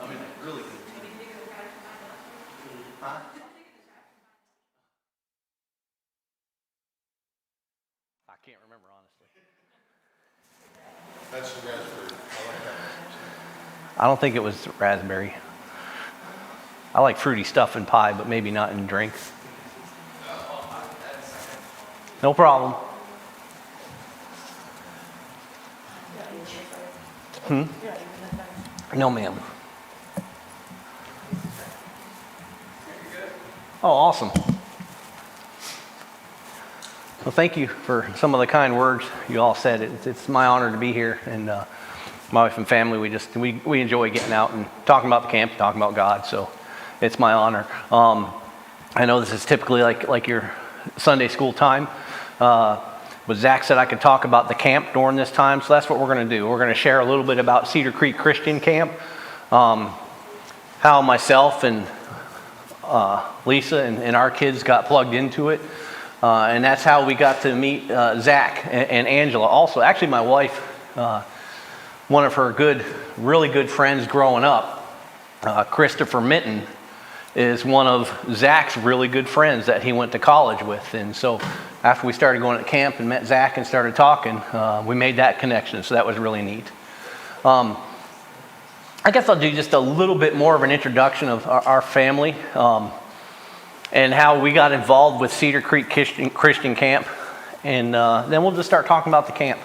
I mean, a really good team. Huh? I can't remember, honestly. That's the raspberry. I like that. I don't think it was raspberry. I like fruity stuff in pie, but maybe not in drinks. No problem. No, ma'am. Oh, awesome. Well, thank you for some of the kind words you all said. It's my honor to be here, and my wife and family, we enjoy getting out and talking about the camp, talking about God. So it's my honor. I know this is typically like your Sunday school time, but Zach said I could talk about the camp during this time, so that's what we're going to do. We're going to share a little bit about Cedar Creek Christian Camp, how myself and Lisa and our kids got plugged into it. And that's how we got to meet Zach and Angela. Also, actually, my wife, one of her really good friends growing up, Christopher Minton, is one of Zach's really good friends that he went to college with. And so after we started going to camp and met Zach and started talking, we made that connection. So that was really neat. I guess I'll do just a little bit more of an introduction of our family. And how we got involved with Cedar Creek Christian Camp. And then we'll just start talking about the camp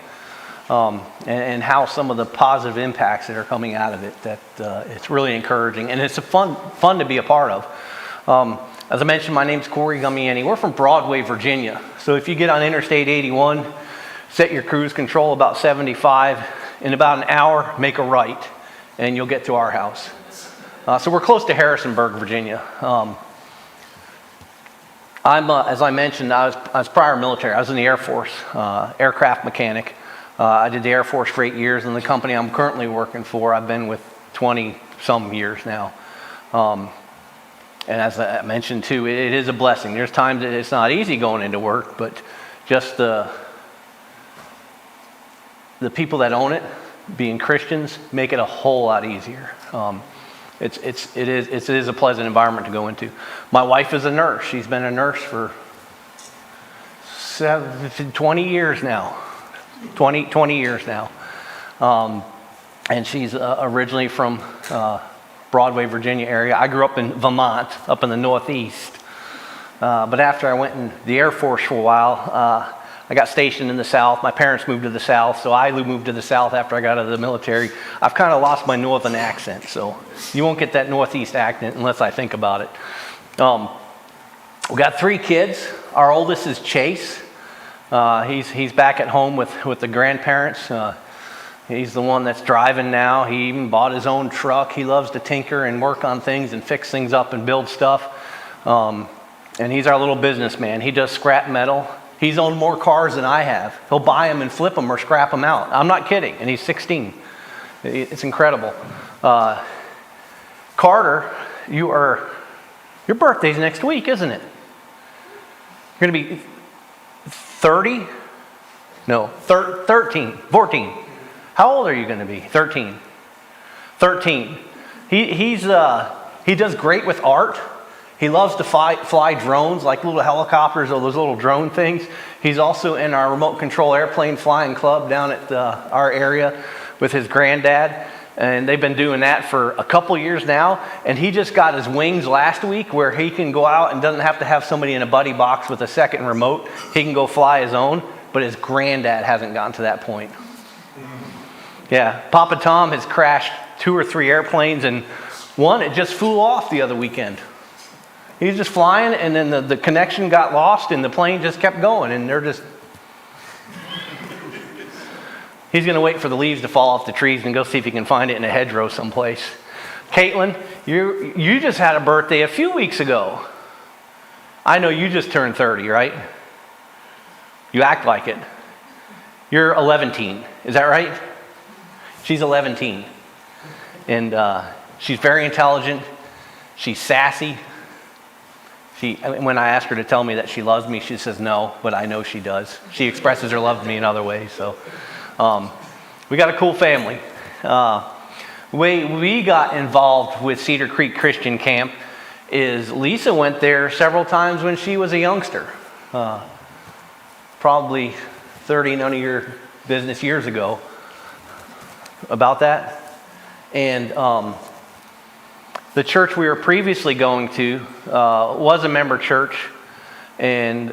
and how some of the positive impacts that are coming out of it, that it's really encouraging. And it's fun to be a part of. As I mentioned, my name's Corey Gummiani. We're from Broadway, Virginia. So if you get on Interstate 81, set your cruise control about 75. In about an hour, make a right, and you'll get to our house. So we're close to Harrisonburg, Virginia. As I mentioned, I was prior military. I was in the Air Force, aircraft mechanic. I did the Air Force for 8 years, and the company I'm currently working for, I've been with 20-some years now. And as I mentioned too, it is a blessing. There's times that it's not easy going into work, but just the people that own it, being Christians, make it a whole lot easier. It is a pleasant environment to go into. My wife is a nurse. She's been a nurse for 20 years now. 20 years now. And she's originally from Broadway, Virginia area. I grew up in Vermont, up in the Northeast. But after I went in the Air Force for a while, I got stationed in the South. My parents moved to the South, so I moved to the South after I got out of the military. I've kind of lost my Northern accent, so you won't get that Northeast accent unless I think about it. We got 3 kids. Our oldest is Chase. He's back at home with the grandparents. He's the one that's driving now. He even bought his own truck. He loves to tinker and work on things and fix things up and build stuff. And he's our little businessman. He does scrap metal. He's owned more cars than I have. He'll buy them and flip them or scrap them out. I'm not kidding. And he's 16. It's incredible. Carter, your birthday's next week, isn't it? You're going to be 30? No, 13, 14. How old are you going to be? 13. 13. He does great with art. He loves to fly drones, like little helicopters or those little drone things. He's also in our remote control airplane flying club down at our area with his granddad. And they've been doing that for a couple years now. And he just got his wings last week where he can go out and doesn't have to have somebody in a buddy box with a second remote. He can go fly his own, but his granddad hasn't gotten to that point. Yeah, Papa Tom has crashed 2 or 3 airplanes, and one, it just flew off the other weekend. He was just flying, and then the connection got lost, and the plane just kept going, and they're just... He's going to wait for the leaves to fall off the trees and go see if he can find it in a hedgerow someplace. Caitlin, you just had a birthday a few weeks ago. I know you just turned 30, right? You act like it. You're 11-teen. Is that right? She's 11-teen. And she's very intelligent. She's sassy. When I ask her to tell me that she loves me, she says no, but I know she does. She expresses her love to me in other ways. So we got a cool family. way we got involved with Cedar Creek Christian Camp is Lisa went there several times when she was a youngster. Probably 30 none of your business years ago about that. And the church we were previously going to was a member church. And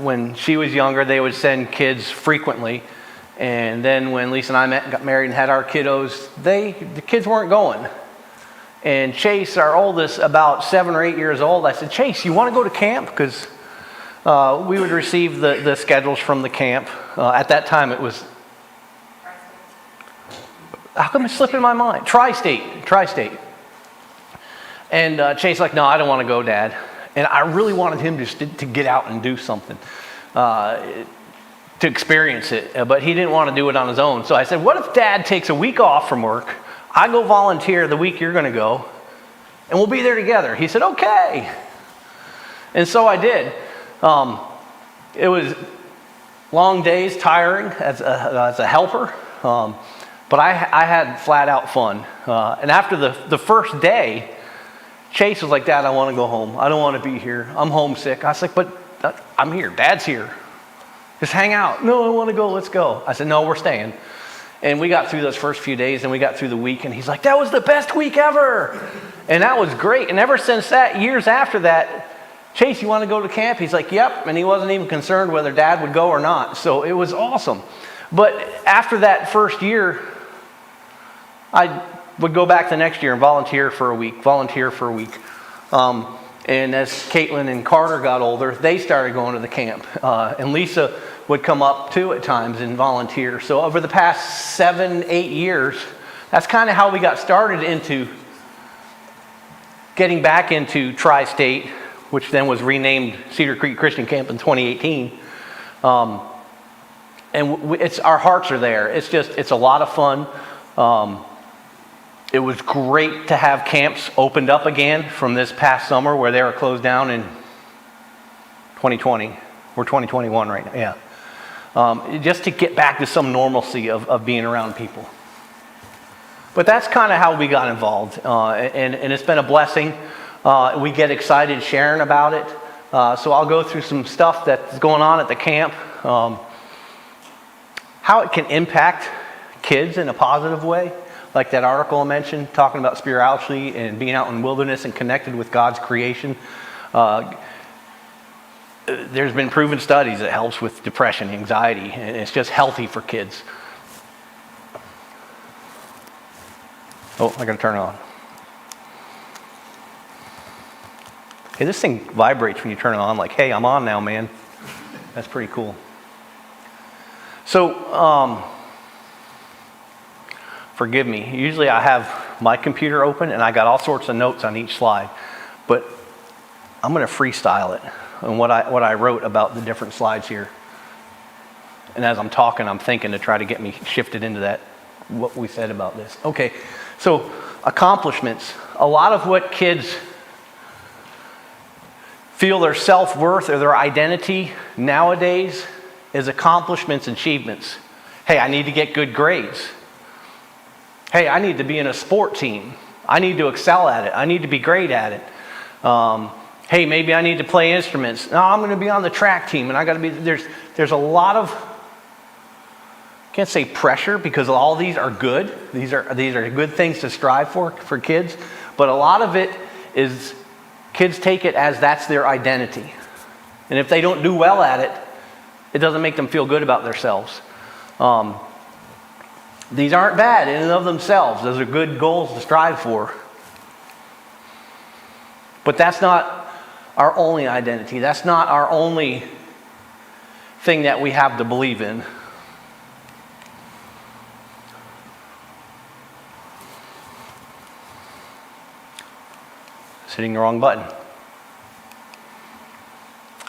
when she was younger, they would send kids frequently. And then when Lisa and I met and got married and had our kiddos, the kids weren't going. And Chase, our oldest, about 7 or 8 years old, I said, Chase, you want to go to camp? Because we would receive the schedules from the camp. At that time, it was, how come it's slipping my mind? Tri-state. And Chase like, no, I don't want to go, Dad. And I really wanted him just to get out and do something, to experience it. But he didn't want to do it on his own. So I said, what if Dad takes a week off from work? I go volunteer the week you're going to go, and we'll be there together. He said, okay. And so I did. It was long days, tiring as a helper, but I had flat out fun. And after the first day, Chase was like, Dad, I want to go home. I don't want to be here. I'm homesick. I was like, but I'm here. Dad's here. Just hang out. No, I want to go. Let's go. I said, no, we're staying. And we got through those first few days, and we got through the week, and he's like, that was the best week ever. And that was great. And ever since that, years after that, Chase, you want to go to camp? He's like, yep. And he wasn't even concerned whether Dad would go or not. So it was awesome. But after that first year, I would go back the next year and volunteer for a week. And as Caitlin and Carter got older, they started going to the camp. And Lisa would come up too at times and volunteer. So over the past 7, 8 years, that's kind of how we got started into getting back into Tri-State, which then was renamed Cedar Creek Christian Camp in 2018. And it's our hearts are there. It's a lot of fun. It was great to have camps opened up again from this past summer where they were closed down in 2020. We're 2021 right now, yeah. Just to get back to some normalcy of being around people. But that's kind of how we got involved, and it's been a blessing. We get excited sharing about it. So I'll go through some stuff that's going on at the camp, how it can impact kids in a positive way, like that article I mentioned, talking about spirituality and being out in the wilderness and connected with God's creation. There's been proven studies that helps with depression, anxiety, and it's just healthy for kids. Oh, I gotta turn it on. Hey, this thing vibrates when you turn it on, like, hey, I'm on now, man. That's pretty cool. So, forgive me. Usually I have my computer open and I got all sorts of notes on each slide, but I'm gonna freestyle it. And what I wrote about the different slides here. And as I'm talking, I'm thinking to try to get me shifted into that, what we said about this. Okay, so accomplishments. A lot of what kids feel their self-worth or their identity nowadays is accomplishments and achievements. Hey, I need to get good grades. Hey, I need to be in a sport team. I need to excel at it. I need to be great at it. Hey, maybe I need to play instruments. No, I'm going to be on the track team, and I got to be. There's a lot of, I can't say pressure because all these are good. These are good things to strive for kids, but a lot of it is kids take it as that's their identity, and if they don't do well at it, it doesn't make them feel good about themselves. These aren't bad in and of themselves. Those are good goals to strive for, but that's not our only identity. That's not our only thing that we have to believe in. Hitting the wrong button.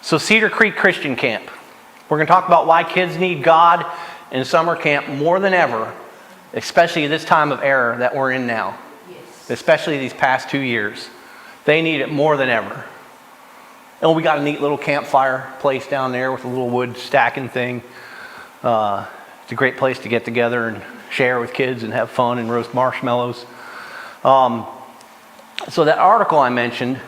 So Cedar Creek Christian Camp. We're going to talk about why kids need God in summer camp more than ever, especially this time of era that we're in now. Yes. Especially these past 2 years. They need it more than ever. And we got a neat little campfire place down there with a little wood stacking thing. It's a great place to get together and share with kids and have fun and roast marshmallows. So that article I mentioned,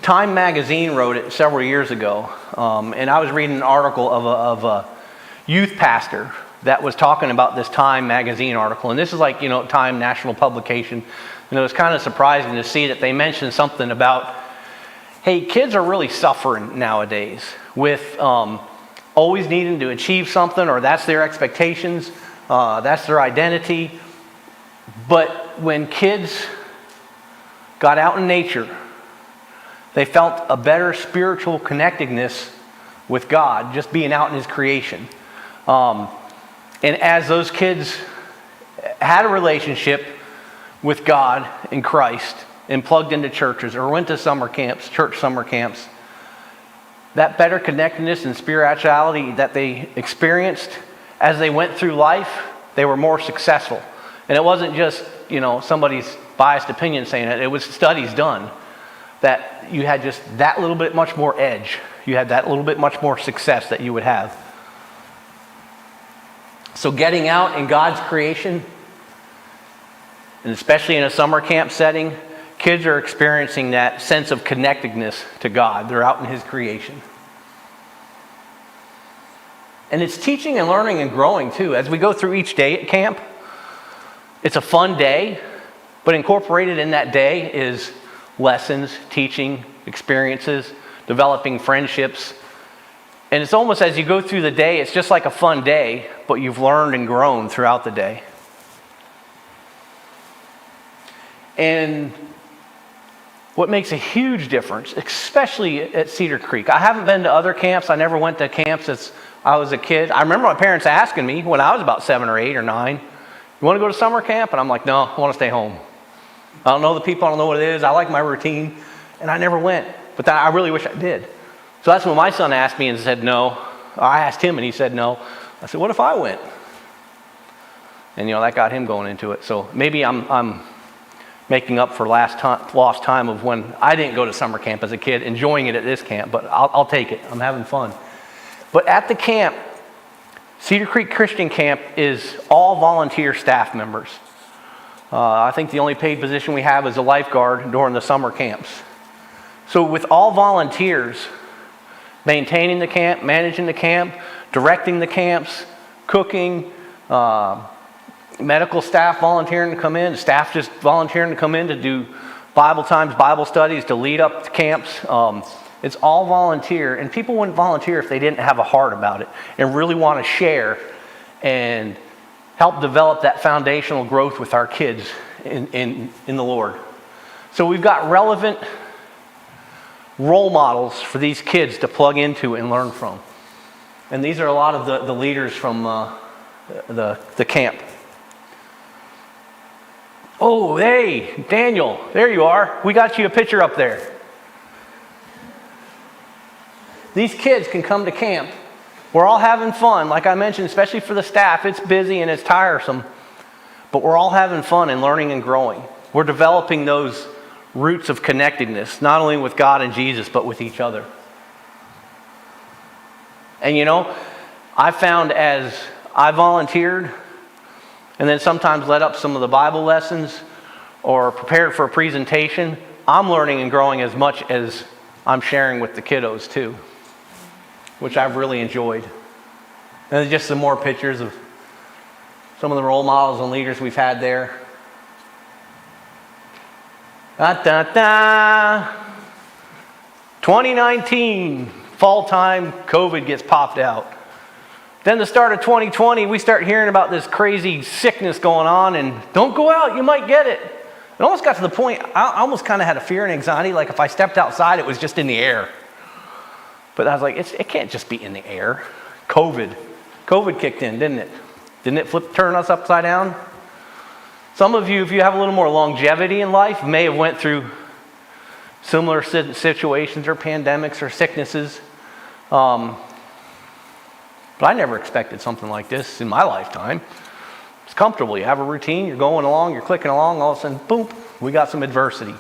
Time Magazine wrote it several years ago, and I was reading an article of a youth pastor that was talking about this Time Magazine article, and this is like, Time national publication, and it was kind of surprising to see that they mentioned something about, hey, kids are really suffering nowadays with always needing to achieve something, or that's their expectations, that's their identity. But when kids got out in nature, they felt a better spiritual connectedness with God, just being out in His creation. And as those kids had a relationship with God in Christ and plugged into churches or went to summer camps, church summer camps, that better connectedness and spirituality that they experienced as they went through life, they were more successful. And it wasn't just, somebody's biased opinion saying it. It was studies done that you had just that little bit much more edge. You had that little bit much more success that you would have. So getting out in God's creation, and especially in a summer camp setting, kids are experiencing that sense of connectedness to God. They're out in His creation. And it's teaching and learning and growing too. As we go through each day at camp, it's a fun day, but incorporated in that day is lessons, teaching, experiences, developing friendships. And it's almost as you go through the day, it's just like a fun day, but you've learned and grown throughout the day. And what makes a huge difference, especially at Cedar Creek. I haven't been to other camps. I never went to camps as I was a kid. I remember my parents asking me when I was about 7 or 8 or 9, you want to go to summer camp? And I'm like, no, I want to stay home. I don't know the people. I don't know what it is. I like my routine. And I never went. But I really wish I did. So that's when my son asked me and said no. I asked him and he said no. I said, what if I went? And that got him going into it. So maybe I'm making up for lost time of when I didn't go to summer camp as a kid, enjoying it at this camp. But I'll take it. I'm having fun. But at the camp, Cedar Creek Christian Camp is all volunteer staff members. I think the only paid position we have is a lifeguard during the summer camps. So with all volunteers, maintaining the camp, managing the camp, directing the camps, cooking, medical staff volunteering to come in, staff just volunteering to come in to do Bible times, Bible studies, to lead up the camps. It's all volunteer, and people wouldn't volunteer if they didn't have a heart about it and really want to share and help develop that foundational growth with our kids in the Lord. So we've got relevant role models for these kids to plug into and learn from. And these are a lot of the leaders from the camp. Oh, hey, Daniel, there you are. We got you a picture up there. These kids can come to camp. We're all having fun. Like I mentioned, especially for the staff, it's busy and it's tiresome. But we're all having fun and learning and growing. We're developing those roots of connectedness, not only with God and Jesus, but with each other. And I found as I volunteered and then sometimes led up some of the Bible lessons or prepared for a presentation, I'm learning and growing as much as I'm sharing with the kiddos too, which I've really enjoyed. And just some more pictures of some of the role models and leaders we've had there. 2019, fall time, COVID gets popped out. Then the start of 2020, we start hearing about this crazy sickness going on, and don't go out, you might get it. It almost got to the point, I almost kind of had a fear and anxiety, like if I stepped outside, it was just in the air. But I was like, it can't just be in the air. COVID kicked in, didn't it? Didn't it turn us upside down? Some of you, if you have a little more longevity in life, may have went through similar situations or pandemics or sicknesses. But I never expected something like this in my lifetime. It's comfortable. You have a routine. You're going along. You're clicking along. All of a sudden, boom, we got some adversity.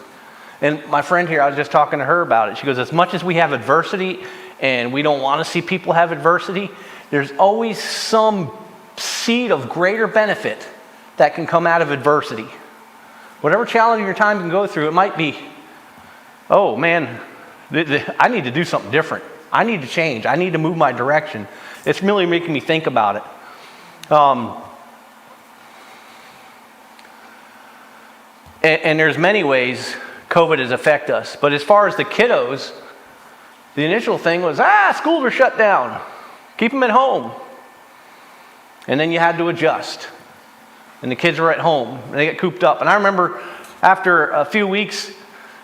And my friend here, I was just talking to her about it. She goes, as much as we have adversity and we don't want to see people have adversity, there's always some seed of greater benefit that can come out of adversity. Whatever challenge your time can go through, it might be, oh man, I need to do something different. I need to change. I need to move my direction. It's really making me think about it. And there's many ways COVID has affected us. But as far as the kiddos, the initial thing was, schools are shut down. Keep them at home. And then you had to adjust. And the kids were at home. And they get cooped up. And I remember after a few weeks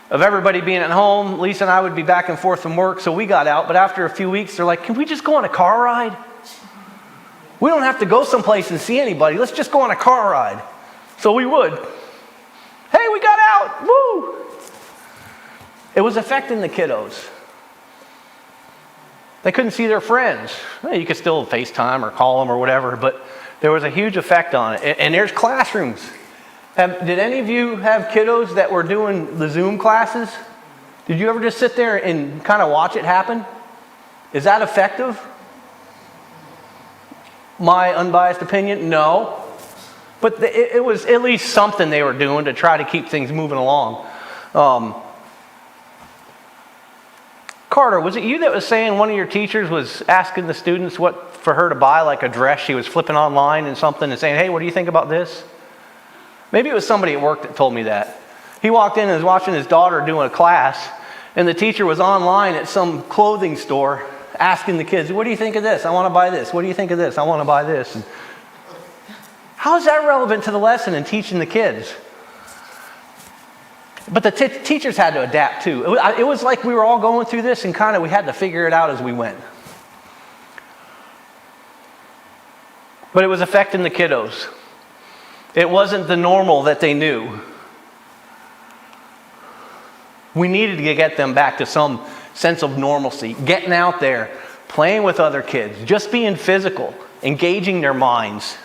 of everybody being at home, Lisa and I would be back and forth from work, so we got out. But after a few weeks, they're like, can we just go on a car ride? We don't have to go someplace and see anybody. Let's just go on a car ride. So we would. Hey, we got out. Woo! It was affecting the kiddos. They couldn't see their friends. Well, you could still FaceTime or call them or whatever, but there was a huge effect on it. And there's classrooms. Did any of you have kiddos that were doing the Zoom classes? Did you ever just sit there and kind of watch it happen? Is that effective? My unbiased opinion, no. But it was at least something they were doing to try to keep things moving along. Carter, was it you that was saying one of your teachers was asking the students what for her to buy, like a dress? She was flipping online and something and saying, hey, what do you think about this? Maybe it was somebody at work that told me that. He walked in and was watching his daughter doing a class, and the teacher was online at some clothing store asking the kids, what do you think of this? I want to buy this. What do you think of this? I want to buy this. And how is that relevant to the lesson and teaching the kids? But the teachers had to adapt too. It was like we were all going through this and kind of we had to figure it out as we went. But it was affecting the kiddos. It wasn't the normal that they knew. We needed to get them back to some sense of normalcy, getting out there, playing with other kids, just being physical, engaging their minds.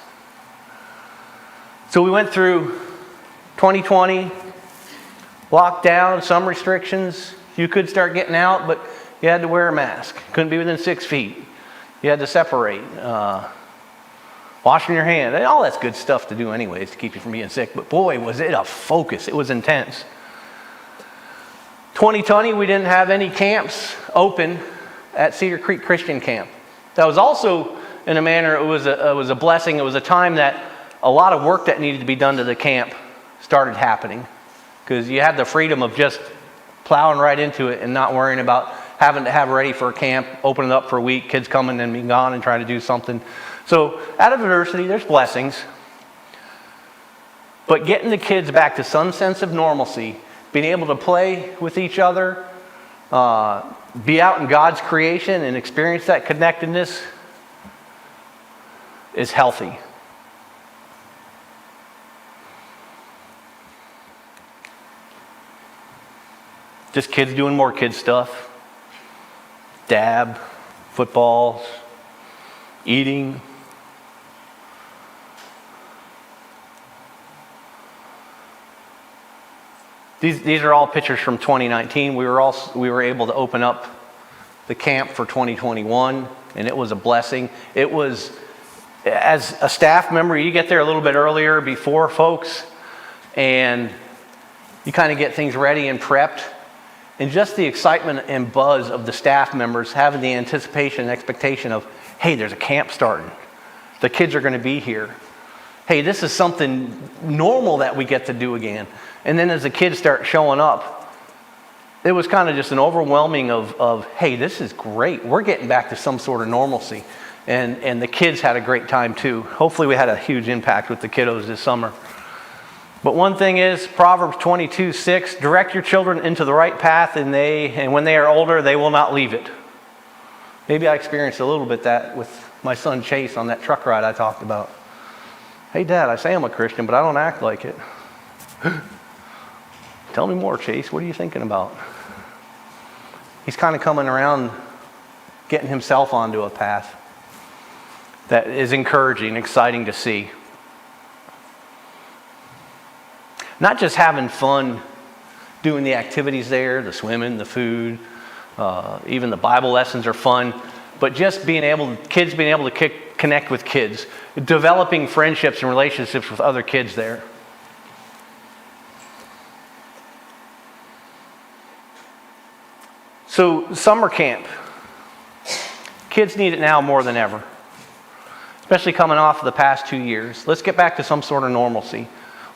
So we went through 2020, lockdown, some restrictions. You could start getting out, but you had to wear a mask. Couldn't be within 6 feet. You had to separate. Washing your hands, all that's good stuff to do anyways to keep you from being sick. But boy, was it a focus. It was intense. 2020, we didn't have any camps open at Cedar Creek Christian Camp. That was also, in a manner, it was a blessing. It was a time that a lot of work that needed to be done to the camp started happening. Because you had the freedom of just plowing right into it and not worrying about having to have ready for a camp, open it up for a week, kids coming and being gone and trying to do something. So out of adversity, there's blessings. But getting the kids back to some sense of normalcy, being able to play with each other, be out in God's creation and experience that connectedness is healthy. Just kids doing more kid stuff. Dab, footballs, eating. These are all pictures from 2019. We were able to open up the camp for 2021, and it was a blessing. It was, as a staff member, you get there a little bit earlier before folks, and you kind of get things ready and prepped. And just the excitement and buzz of the staff members having the anticipation and expectation of, hey, there's a camp starting. The kids are going to be here. Hey, this is something normal that we get to do again. And then as the kids start showing up, it was kind of just an overwhelming of hey, this is great. We're getting back to some sort of normalcy. And the kids had a great time too. Hopefully we had a huge impact with the kiddos this summer. But one thing is, Proverbs 22:6, direct your children into the right path, and when they are older, they will not leave it. Maybe I experienced a little bit that with my son Chase on that truck ride I talked about. Hey, Dad, I say I'm a Christian, but I don't act like it. Tell me more, Chase. What are you thinking about? He's kind of coming around, getting himself onto a path that is encouraging, exciting to see. Not just having fun doing the activities there, the swimming, the food, even the Bible lessons are fun, but just kids being able to connect with kids, developing friendships and relationships with other kids there. So summer camp. Kids need it now more than ever, especially coming off of the past 2 years. Let's get back to some sort of normalcy.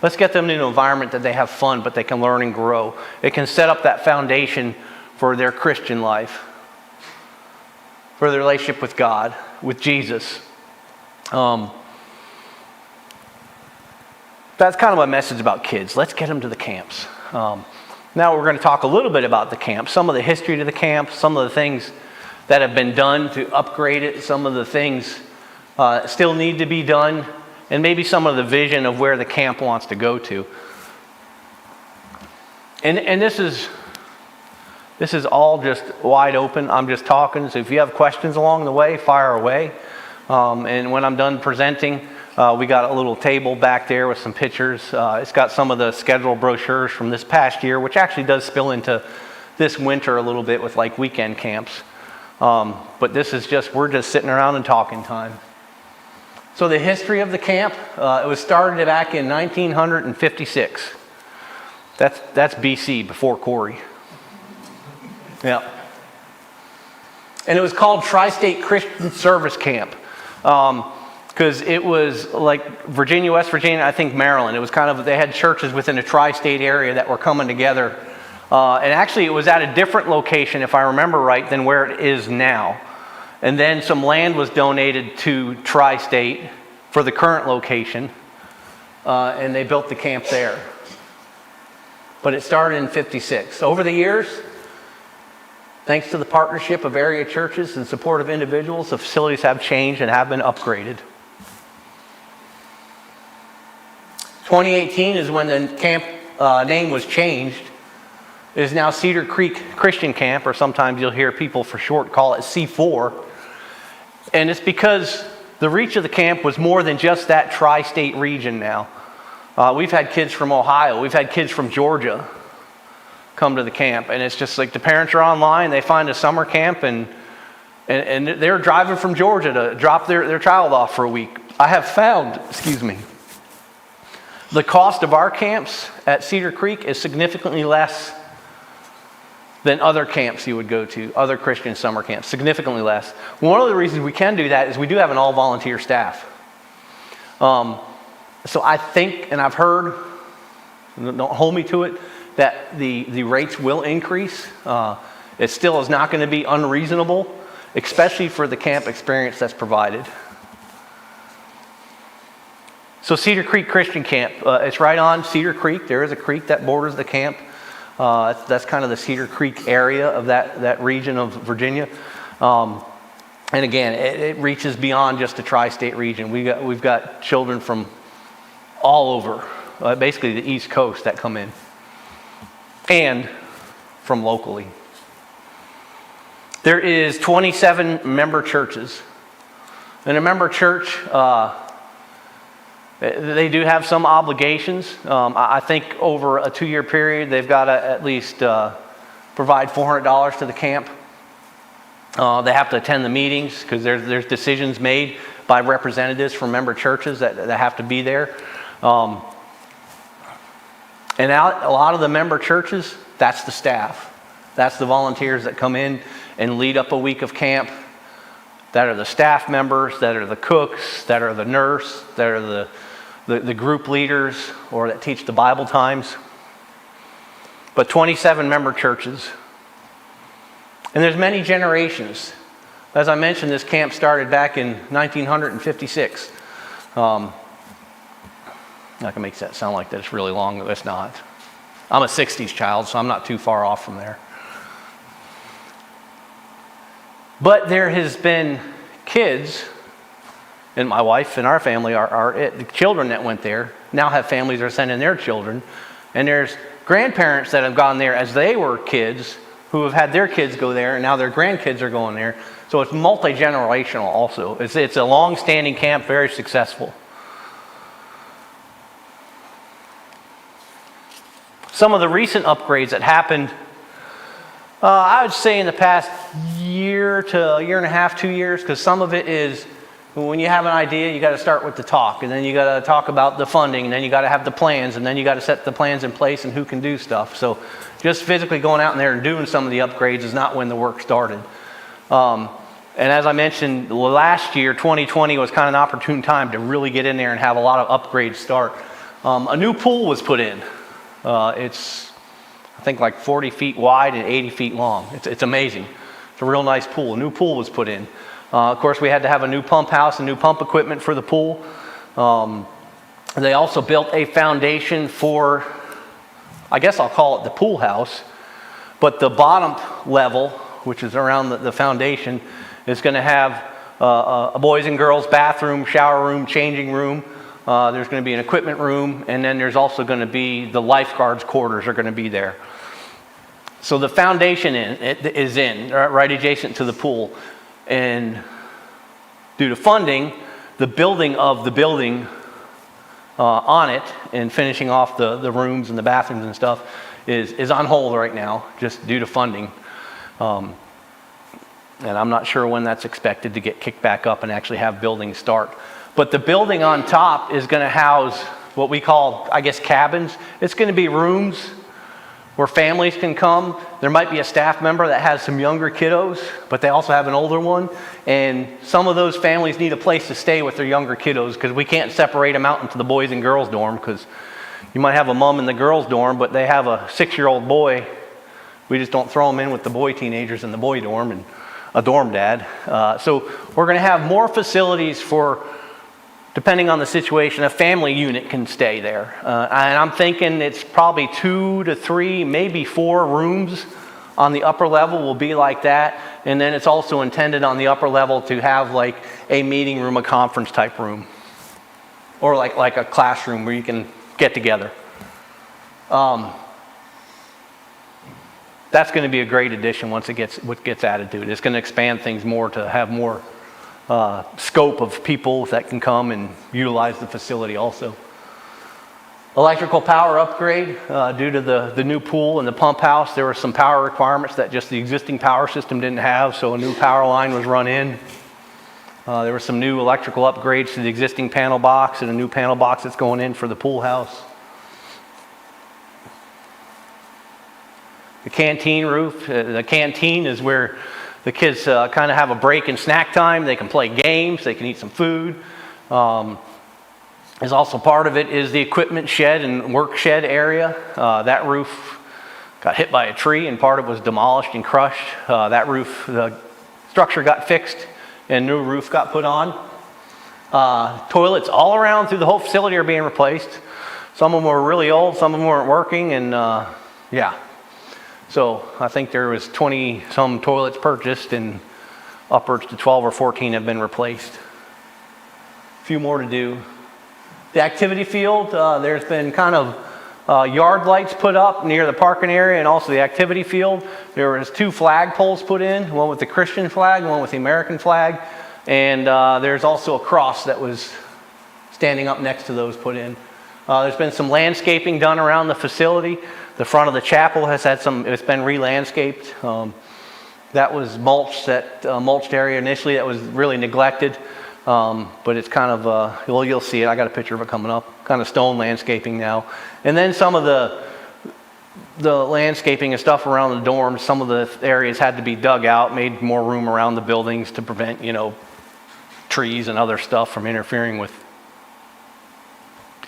Let's get them in an environment that they have fun, but they can learn and grow. It can set up that foundation for their Christian life, for their relationship with God, with Jesus. That's kind of my message about kids. Let's get them to the camps. Now we're going to talk a little bit about the camp, some of the history to the camp, some of the things that have been done to upgrade it, some of the things still need to be done, and maybe some of the vision of where the camp wants to go to. And this is all just wide open. I'm just talking, so if you have questions along the way, fire away. And when I'm done presenting, we got a little table back there with some pictures. It's got some of the schedule brochures from this past year, which actually does spill into this winter a little bit with like weekend camps. But this is we're just sitting around and talking time. So the history of the camp, it was started back in 1956. That's BC, before Corey. Yeah. And it was called Tri-State Christian Service Camp. Because it was like Virginia, West Virginia, I think Maryland. It was kind of, they had churches within a tri-state area that were coming together. And actually it was at a different location, if I remember right, than where it is now. And then some land was donated to Tri-State for the current location. And they built the camp there. But it started in 56. Over the years, thanks to the partnership of area churches and support of individuals, the facilities have changed and have been upgraded. 2018 is when the camp name was changed. It is now Cedar Creek Christian Camp, or sometimes you'll hear people for short call it C4. And it's because the reach of the camp was more than just that tri-state region now. We've had kids from Ohio, we've had kids from Georgia come to the camp, and it's just like the parents are online, they find a summer camp, and they're driving from Georgia to drop their child off for a week. I have found, the cost of our camps at Cedar Creek is significantly less than other camps you would go to, other Christian summer camps, significantly less. One of the reasons we can do that is we do have an all-volunteer staff. So I think, and I've heard, don't hold me to it, that the rates will increase. It still is not going to be unreasonable, especially for the camp experience that's provided. So Cedar Creek Christian Camp, it's right on Cedar Creek. There is a creek that borders the camp. That's kind of the Cedar Creek area of that region of Virginia. And again, it reaches beyond just the tri-state region. We've got children from all over, basically the East Coast that come in, and from locally. There is 27 member churches. And a member church, they do have some obligations. I think over a 2-year period, they've got to at least provide $400 to the camp. They have to attend the meetings because there's decisions made by representatives from member churches that have to be there. And a lot of the member churches, that's the staff. That's the volunteers that come in and lead up a week of camp. That are the staff members, that are the cooks, that are the nurse, that are the group leaders, or that teach the Bible times. But 27 member churches. And there's many generations. As I mentioned, this camp started back in 1956. I can make that sound like that it's really long, but it's not. I'm a 60s child, so I'm not too far off from there. But there has been kids, and my wife and our family the children that went there now have families that are sending their children. And there's grandparents that have gone there as they were kids who have had their kids go there, and now their grandkids are going there. So it's multi-generational also. It's a long-standing camp, very successful. Some of the recent upgrades that happened, I would say in the past year to a year and a half, 2 years, because some of it is when you have an idea, you got to start with the talk, and then you got to talk about the funding, and then you got to have the plans, and then you got to set the plans in place and who can do stuff. So just physically going out in there and doing some of the upgrades is not when the work started. And as I mentioned, last year, 2020, was kind of an opportune time to really get in there and have a lot of upgrades start. A new pool was put in. It's, I think, like 40 feet wide and 80 feet long. It's amazing. It's a real nice pool. A new pool was put in. Of course, we had to have a new pump house and new pump equipment for the pool. They also built a foundation for, I guess I'll call it the pool house, but the bottom level, which is around the foundation, is going to have a boys and girls bathroom, shower room, changing room. There's going to be an equipment room, and then there's also going to be the lifeguards' quarters are going to be there. So the foundation is in, right adjacent to the pool. And due to funding, the building of the building on it and finishing off the rooms and the bathrooms and stuff is on hold right now, just due to funding. And I'm not sure when that's expected to get kicked back up and actually have buildings start. But the building on top is going to house what we call, I guess, cabins. It's going to be rooms where families can come. There might be a staff member that has some younger kiddos, but they also have an older one. And some of those families need a place to stay with their younger kiddos, because we can't separate them out into the boys and girls dorm, because you might have a mom in the girls dorm, but they have a 6-year-old boy. We just don't throw them in with the boy teenagers in the boy dorm and a dorm dad. So we're going to have more facilities for, depending on the situation, a family unit can stay there. And I'm thinking it's probably 2 to 3, maybe 4 rooms on the upper level will be like that. And then it's also intended on the upper level to have like a meeting room, a conference type room, or like a classroom where you can get together. That's going to be a great addition once it gets added to it. It's going to expand things more to have more scope of people that can come and utilize the facility also. Electrical power upgrade, due to the new pool and the pump house, there were some power requirements that just the existing power system didn't have, so a new power line was run in. There were some new electrical upgrades to the existing panel box and a new panel box that's going in for the pool house. The canteen roof, the canteen is where the kids kind of have a break in snack time. They can play games, they can eat some food. Is also part of it is the equipment shed and work shed area. That roof got hit by a tree and part of it was demolished and crushed. That roof, the structure got fixed and new roof got put on. Toilets all around through the whole facility are being replaced. Some of them were really old, some of them weren't working, and yeah. So I think there was 20 some toilets purchased and upwards to 12 or 14 have been replaced. A few more to do. The activity field, there's been kind of yard lights put up near the parking area and also the activity field. There was 2 flag poles put in, one with the Christian flag, one with the American flag. And there's also a cross that was standing up next to those put in. There's been some landscaping done around the facility. The front of the chapel has had it's been re-landscaped. That was mulched, that mulched area initially that was really neglected. But it's kind of, well, you'll see it. I got a picture of it coming up. Kind of stone landscaping now. And then some of the landscaping and stuff around the dorms, some of the areas had to be dug out, made more room around the buildings to prevent, trees and other stuff from interfering with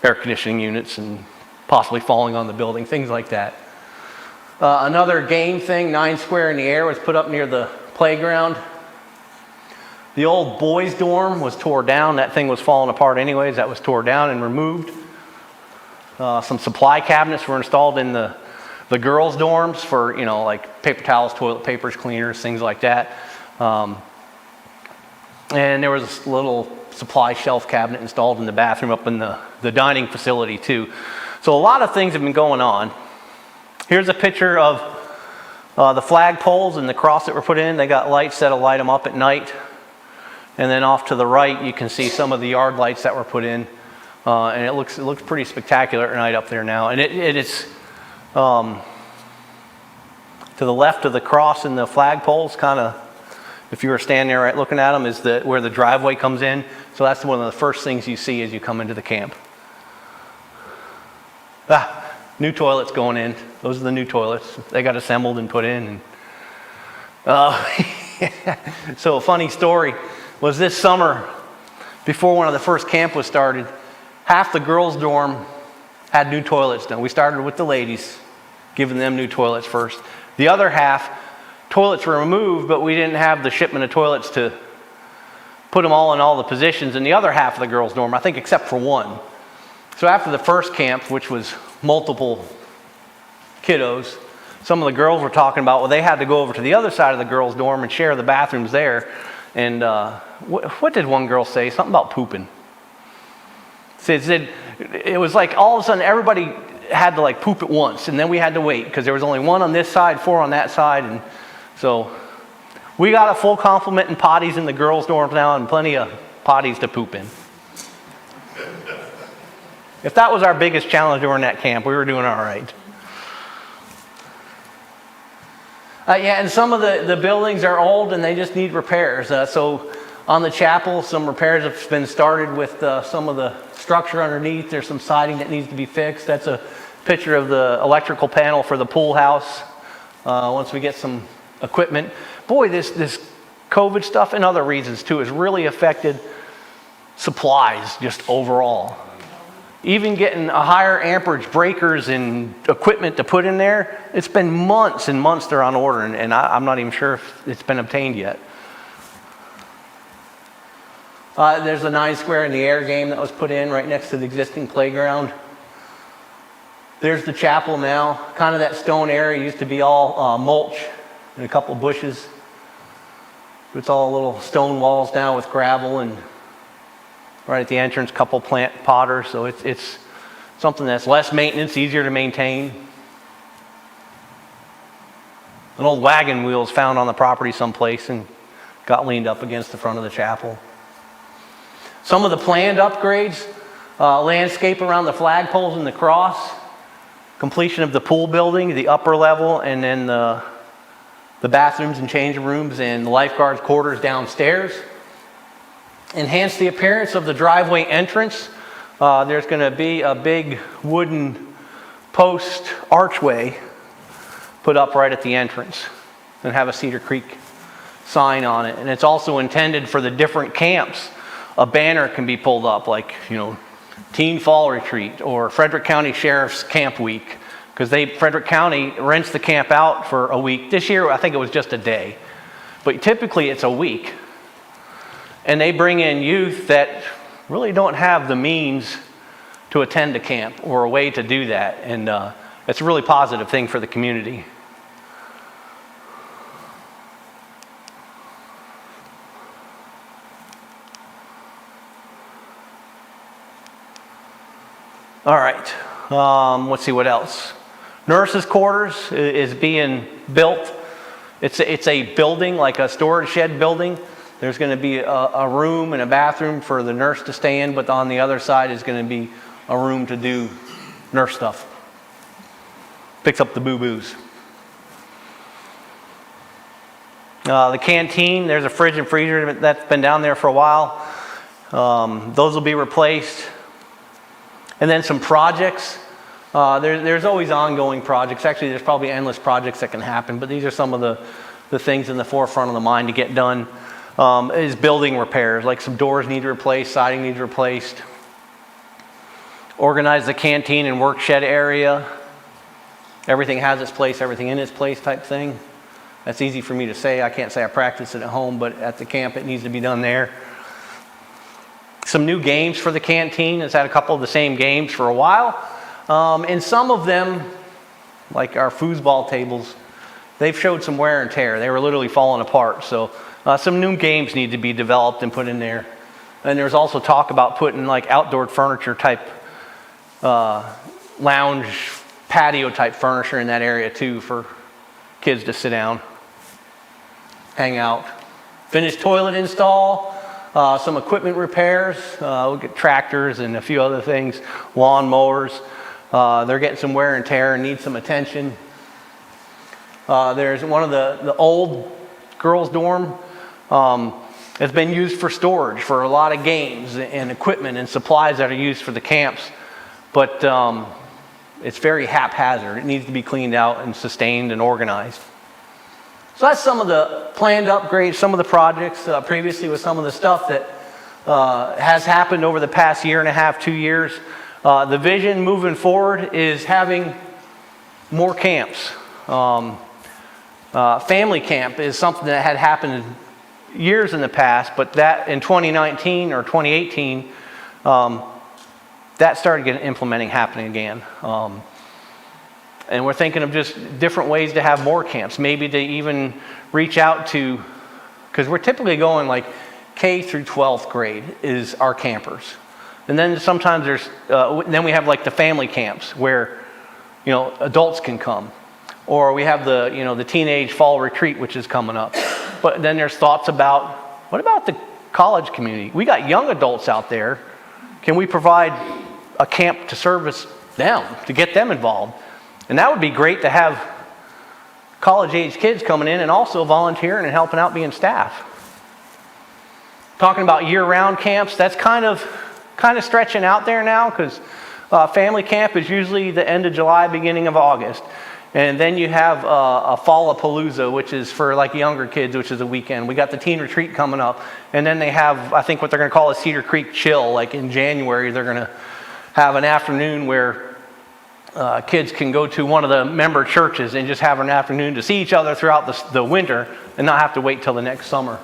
air conditioning units and possibly falling on the building, things like that. Another game thing, 9 square in the air, was put up near the playground. The old boys' dorm was tore down. That thing was falling apart anyways. That was tore down and removed. Some supply cabinets were installed in the girls' dorms for, like paper towels, toilet papers, cleaners, things like that. And there was a little supply shelf cabinet installed in the bathroom up in the dining facility too. So a lot of things have been going on. Here's a picture of the flag poles and the cross that were put in. They got lights that'll light them up at night. And then off to the right, you can see some of the yard lights that were put in. And it looks pretty spectacular at night up there now. And it's to the left of the cross and the flag poles, kind of if you were standing there right looking at them, is where the driveway comes in. So that's one of the first things you see as you come into the camp. New toilets going in. Those are the new toilets. They got assembled and put in. So a funny story was this summer, before one of the first camp was started, half the girls' dorm had new toilets done. We started with the ladies, giving them new toilets first. The other half, toilets were removed, but we didn't have the shipment of toilets to put them all in all the positions in the other half of the girls' dorm, I think except for one. So after the first camp, which was multiple kiddos, some of the girls were talking about, well, they had to go over to the other side of the girls' dorm and share the bathrooms there. And what did one girl say? Something about pooping. It was like all of a sudden everybody had to like poop at once, and then we had to wait because there was only one on this side, 4 on that side, and so we got a full complement in potties in the girls' dorms now, and plenty of potties to poop in. If that was our biggest challenge during that camp, we were doing all right. And some of the buildings are old and they just need repairs. So on the chapel, some repairs have been started with some of the structure underneath. There's some siding that needs to be fixed. That's a picture of the electrical panel for the pool house. Once we get some equipment. Boy, this COVID stuff and other reasons too has really affected supplies just overall. Even getting a higher amperage breakers and equipment to put in there, it's been months and months they're on order, and I'm not even sure if it's been obtained yet. There's a 9 square in the air game that was put in right next to the existing playground. There's the chapel now. Kind of that stone area used to be all mulch and a couple of bushes. It's all little stone walls now with gravel, and right at the entrance, couple plant potters, so it's something that's less maintenance, easier to maintain. An old wagon wheel was found on the property someplace and got leaned up against the front of the chapel. Some of the planned upgrades, landscape around the flagpoles and the cross, completion of the pool building, the upper level, and then the bathrooms and changing rooms and the lifeguards' quarters downstairs. Enhance the appearance of the driveway entrance. There's going to be a big wooden post archway put up right at the entrance and have a Cedar Creek sign on it. And it's also intended for the different camps. A banner can be pulled up like, Teen Fall Retreat or Frederick County Sheriff's Camp Week, because Frederick County rents the camp out for a week. This year, I think it was just a day. But typically it's a week. And they bring in youth that really don't have the means to attend a camp or a way to do that. And it's a really positive thing for the community. All right. Let's see what else. Nurses' quarters is being built. It's a building, like a storage shed building. There's going to be a room and a bathroom for the nurse to stay in, but on the other side is going to be a room to do nurse stuff. Picks up the boo-boos. The canteen, there's a fridge and freezer that's been down there for a while. Those will be replaced. And then some projects. There's always ongoing projects. Actually, there's probably endless projects that can happen, but these are some of the things in the forefront of the mind to get done. Is building repairs, like some doors need replaced, siding needs replaced. Organize the canteen and work shed area. Everything has its place, everything in its place type thing. That's easy for me to say. I can't say I practice it at home, but at the camp it needs to be done there. Some new games for the canteen. It's had a couple of the same games for a while. And some of them, like our foosball tables, they've showed some wear and tear. They were literally falling apart. So some new games need to be developed and put in there. And there's also talk about putting like outdoor furniture type, lounge, patio type furniture in that area too for kids to sit down, hang out. Finished toilet install, some equipment repairs. We'll get tractors and a few other things, lawn mowers. They're getting some wear and tear and need some attention. There's one of the old girls' dorm It's been used for storage for a lot of games and equipment and supplies that are used for the camps. But it's very haphazard. It needs to be cleaned out and sustained and organized. So that's some of the planned upgrades, some of the projects previously with some of the stuff that has happened over the past year and a half, 2 years. The vision moving forward is having more camps. Family camp is something that had happened years in the past, but that in 2019 or 2018, that started happening again. And we're thinking of just different ways to have more camps. Maybe to even reach out to, because we're typically going like K through 12th grade is our campers. And then sometimes then we have like the family camps where, adults can come. Or we have the teenage fall retreat, which is coming up. But then there's thoughts about, what about the college community? We got young adults out there. Can we provide a camp to service them, to get them involved? And that would be great to have college-age kids coming in and also volunteering and helping out being staff. Talking about year-round camps, that's kind of stretching out there now, because family camp is usually the end of July, beginning of August. And then you have a Fall-a-Palooza, which is for like younger kids, which is a weekend. We got the teen retreat coming up. And then they have, I think, what they're going to call a Cedar Creek chill. Like in January, they're going to have an afternoon where kids can go to one of the member churches and just have an afternoon to see each other throughout the winter and not have to wait till the next summer.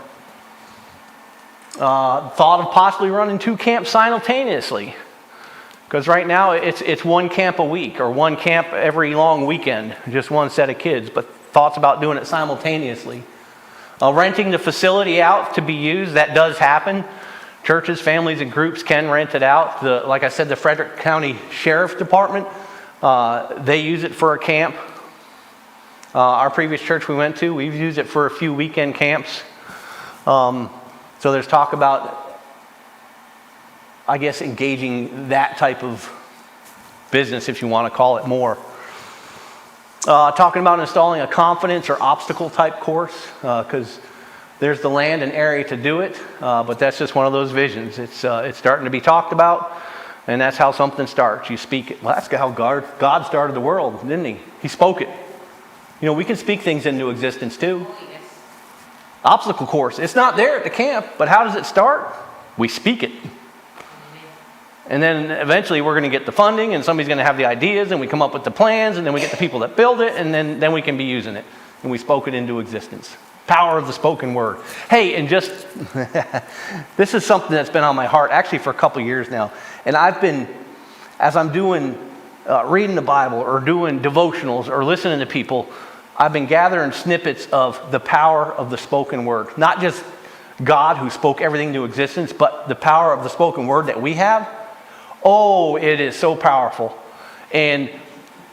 Thought of possibly running 2 camps simultaneously. Because right now it's 1 camp a week or 1 camp every long weekend, just 1 set of kids. But thoughts about doing it simultaneously. Renting the facility out to be used, that does happen. Churches, families, and groups can rent it out. Like I said, the Frederick County Sheriff's Department, they use it for a camp. Our previous church we went to, we've used it for a few weekend camps. So there's talk about, I guess, engaging that type of business, if you want to call it more. Talking about installing a confidence or obstacle type course, because there's the land and area to do it, but that's just one of those visions. It's starting to be talked about, and that's how something starts. You speak it. Well, that's how God started the world, didn't he? He spoke it. We can speak things into existence too. Obstacle course. It's not there at the camp, but how does it start? We speak it. And then eventually we're going to get the funding, and somebody's going to have the ideas, and we come up with the plans, and then we get the people that build it, and then we can be using it. And we spoke it into existence. Power of the spoken word. Hey, and just, this is something that's been on my heart actually for a couple years now. And I've been, as I'm doing, reading the Bible or doing devotionals or listening to people, I've been gathering snippets of the power of the spoken word. Not just God who spoke everything into existence, but the power of the spoken word that we have. Oh, it is so powerful. And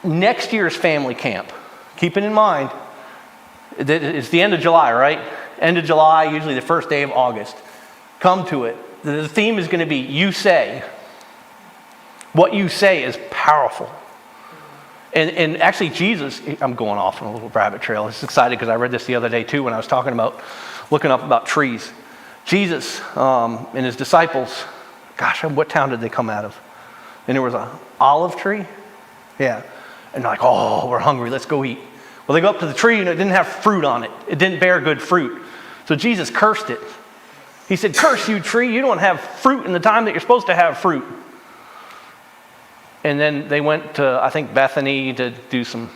next year's family camp, keep it in mind, it's the end of July, right? End of July, usually the first day of August. Come to it. The theme is going to be, you say. What you say is powerful. And actually Jesus, I'm going off on a little rabbit trail. I was excited because I read this the other day too when I was looking up about trees. Jesus and his disciples, gosh, what town did they come out of? And there was an olive tree. Yeah. And they're like, oh, we're hungry, let's go eat. Well, they go up to the tree and it didn't have fruit on it. It didn't bear good fruit. So Jesus cursed it. He said, curse you, tree, you don't have fruit in the time that you're supposed to have fruit. And then they went to, I think, Bethany to do some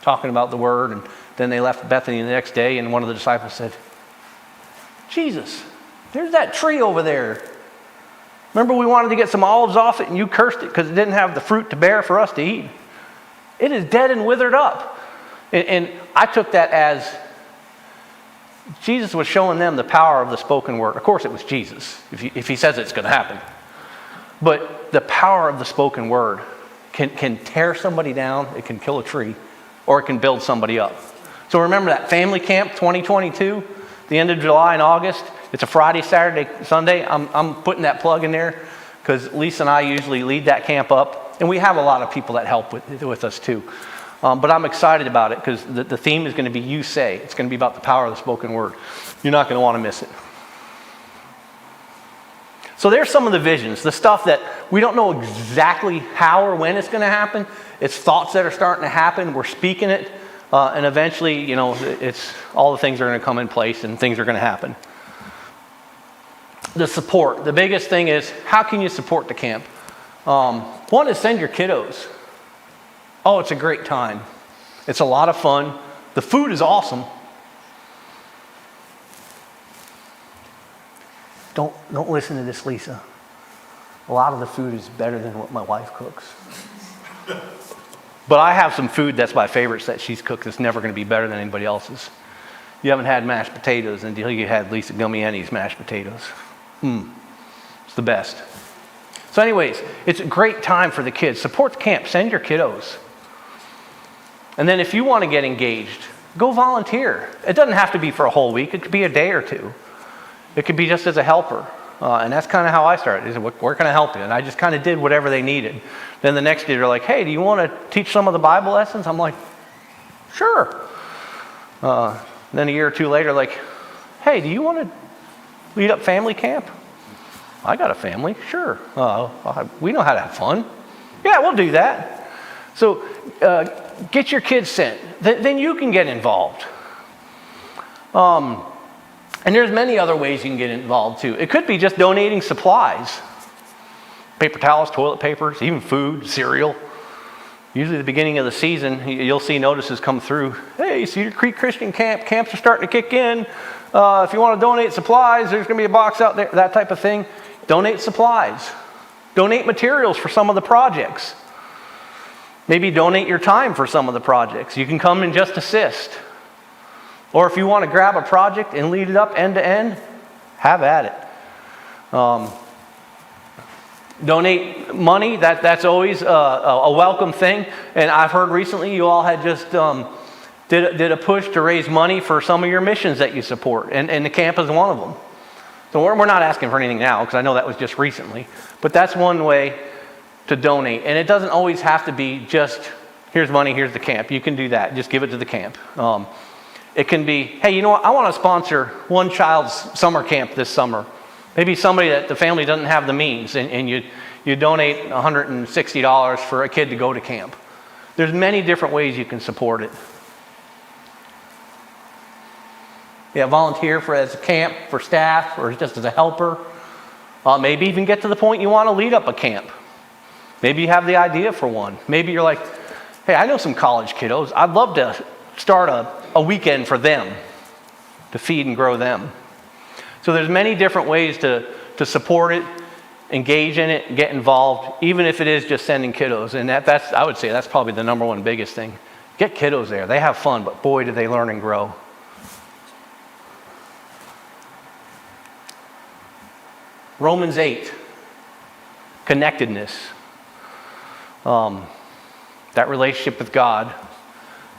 talking about the word. And then they left Bethany the next day, and one of the disciples said, Jesus, there's that tree over there. Remember we wanted to get some olives off it, and you cursed it because it didn't have the fruit to bear for us to eat. It is dead and withered up. And I took that as Jesus was showing them the power of the spoken word. Of course it was Jesus, if he says it's going to happen. But the power of the spoken word can tear somebody down, it can kill a tree, or it can build somebody up. So remember that family camp 2022, the end of July and August. It's a Friday, Saturday, Sunday. I'm putting that plug in there because Lisa and I usually lead that camp up. And we have a lot of people that help with us too. But I'm excited about it because the theme is going to be You Say. It's going to be about the power of the spoken word. You're not going to want to miss it. So there's some of the visions, the stuff that we don't know exactly how or when it's going to happen. It's thoughts that are starting to happen. We're speaking it. And eventually, it's all the things are going to come in place and things are going to happen. The support. The biggest thing is, how can you support the camp? One is send your kiddos. Oh, it's a great time. It's a lot of fun. The food is awesome. Don't listen to this, Lisa. A lot of the food is better than what my wife cooks. But I have some food that's my favorites that she's cooked that's never going to be better than anybody else's. You haven't had mashed potatoes until you had Lisa Gumieni's mashed potatoes. It's the best. So anyways, it's a great time for the kids. Support the camp. Send your kiddos. And then if you want to get engaged, go volunteer. It doesn't have to be for a whole week. It could be a day or two. It could be just as a helper. And that's kind of how I started. Is where can I help you? And I just kind of did whatever they needed. Then the next day they're like, hey, do you want to teach some of the Bible lessons? I'm like, sure. Then a year or two later, like, hey, do you want to lead up family camp? I got a family, sure. We know how to have fun. Yeah, we'll do that. So get your kids sent. Then you can get involved. And there's many other ways you can get involved too. It could be just donating supplies. Paper towels, toilet papers, even food, cereal. Usually at the beginning of the season, you'll see notices come through. Hey, Cedar Creek Christian Camps are starting to kick in. If you want to donate supplies, there's going to be a box out there, that type of thing. Donate supplies. Donate materials for some of the projects. Maybe donate your time for some of the projects. You can come and just assist. Or if you want to grab a project and lead it up end to end, have at it. Donate money, that's always a welcome thing. And I've heard recently you all had just did a push to raise money for some of your missions that you support. And the camp is one of them. So we're not asking for anything now because I know that was just recently. But that's one way to donate. And it doesn't always have to be just, here's money, here's the camp. You can do that. Just give it to the camp. It can be, hey, you know what? I want to sponsor one child's summer camp this summer. Maybe somebody that the family doesn't have the means, and you donate $160 for a kid to go to camp. There's many different ways you can support it. Yeah, volunteer as a camp, for staff, or just as a helper. Maybe even get to the point you want to lead up a camp. Maybe you have the idea for one. Maybe you're like, hey, I know some college kiddos. I'd love to start a weekend for them to feed and grow them. So there's many different ways to support it, engage in it, get involved, even if it is just sending kiddos. And that's I would say that's probably the number one biggest thing. Get kiddos there. They have fun, but boy, do they learn and grow. Romans 8, connectedness. That relationship with God,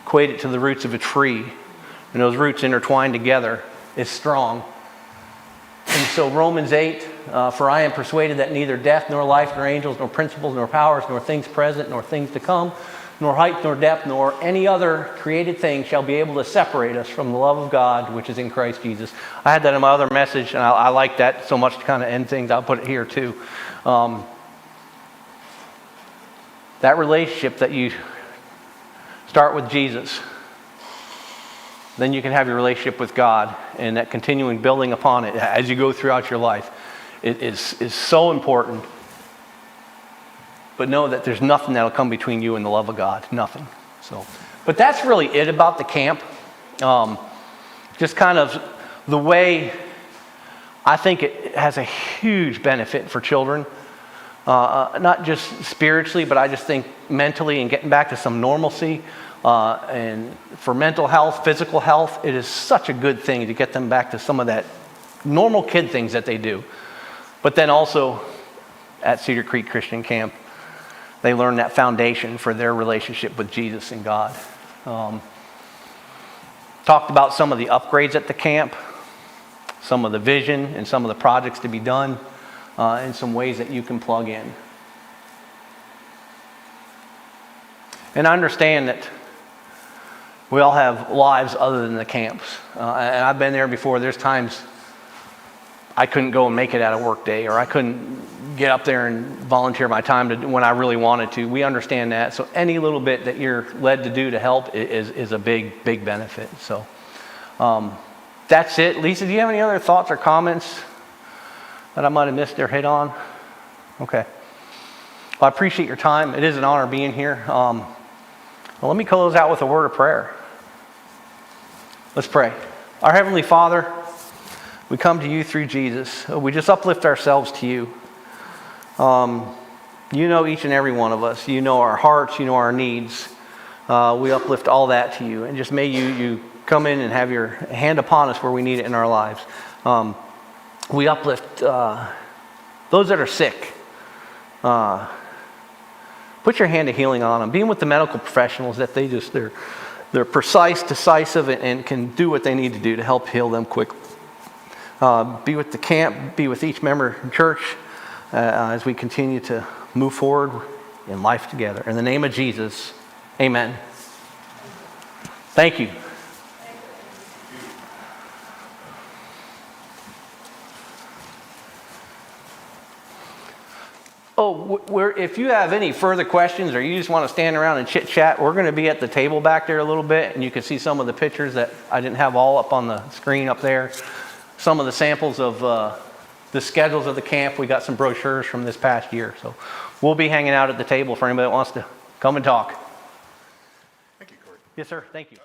equate it to the roots of a tree, and those roots intertwined together is strong. And so Romans 8, for I am persuaded that neither death, nor life, nor angels, nor principles, nor powers, nor things present, nor things to come, nor height, nor depth, nor any other created thing shall be able to separate us from the love of God, which is in Christ Jesus. I had that in my other message, and I like that so much to kind of end things. I'll put it here too. That relationship that you start with Jesus, then you can have your relationship with God, and that continuing building upon it as you go throughout your life is so important. But know that there's nothing that'll come between you and the love of God. Nothing. But that's really it about the camp. Just kind of the way I think it has a huge benefit for children. Not just spiritually, but I just think mentally and getting back to some normalcy. And for mental health, physical health, it is such a good thing to get them back to some of that normal kid things that they do. But then also at Cedar Creek Christian Camp, they learn that foundation for their relationship with Jesus and God. Talked about some of the upgrades at the camp, some of the vision and some of the projects to be done, and some ways that you can plug in. And I understand that We all have lives other than the camps. And I've been there before. There's times I couldn't go and make it at a work day, or I couldn't get up there and volunteer my time when I really wanted to. We understand that. So any little bit that you're led to do to help is a big, big benefit. So that's it. Lisa, do you have any other thoughts or comments that I might have missed or hit on? Okay. Well, I appreciate your time. It is an honor being here. Well, let me close out with a word of prayer. Let's pray. Our Heavenly Father, we come to you through Jesus. We just uplift ourselves to you. You know each and every one of us. You know our hearts. You know our needs. We uplift all that to you. And just may you come in and have your hand upon us where we need it in our lives. We uplift those that are sick. Put your hand of healing on them. Being with the medical professionals, that they're precise, decisive, and can do what they need to do to help heal them quickly. Be with the camp, be with each member in church as we continue to move forward in life together. In the name of Jesus, amen. Thank you. Oh, if you have any further questions or you just want to stand around and chit chat, we're going to be at the table back there a little bit, and you can see some of the pictures that I didn't have all up on the screen up there. Some of the samples of the schedules of the camp. We got some brochures from this past year. So we'll be hanging out at the table for anybody that wants to come and talk. Thank you, Corey. Yes, sir. Thank you.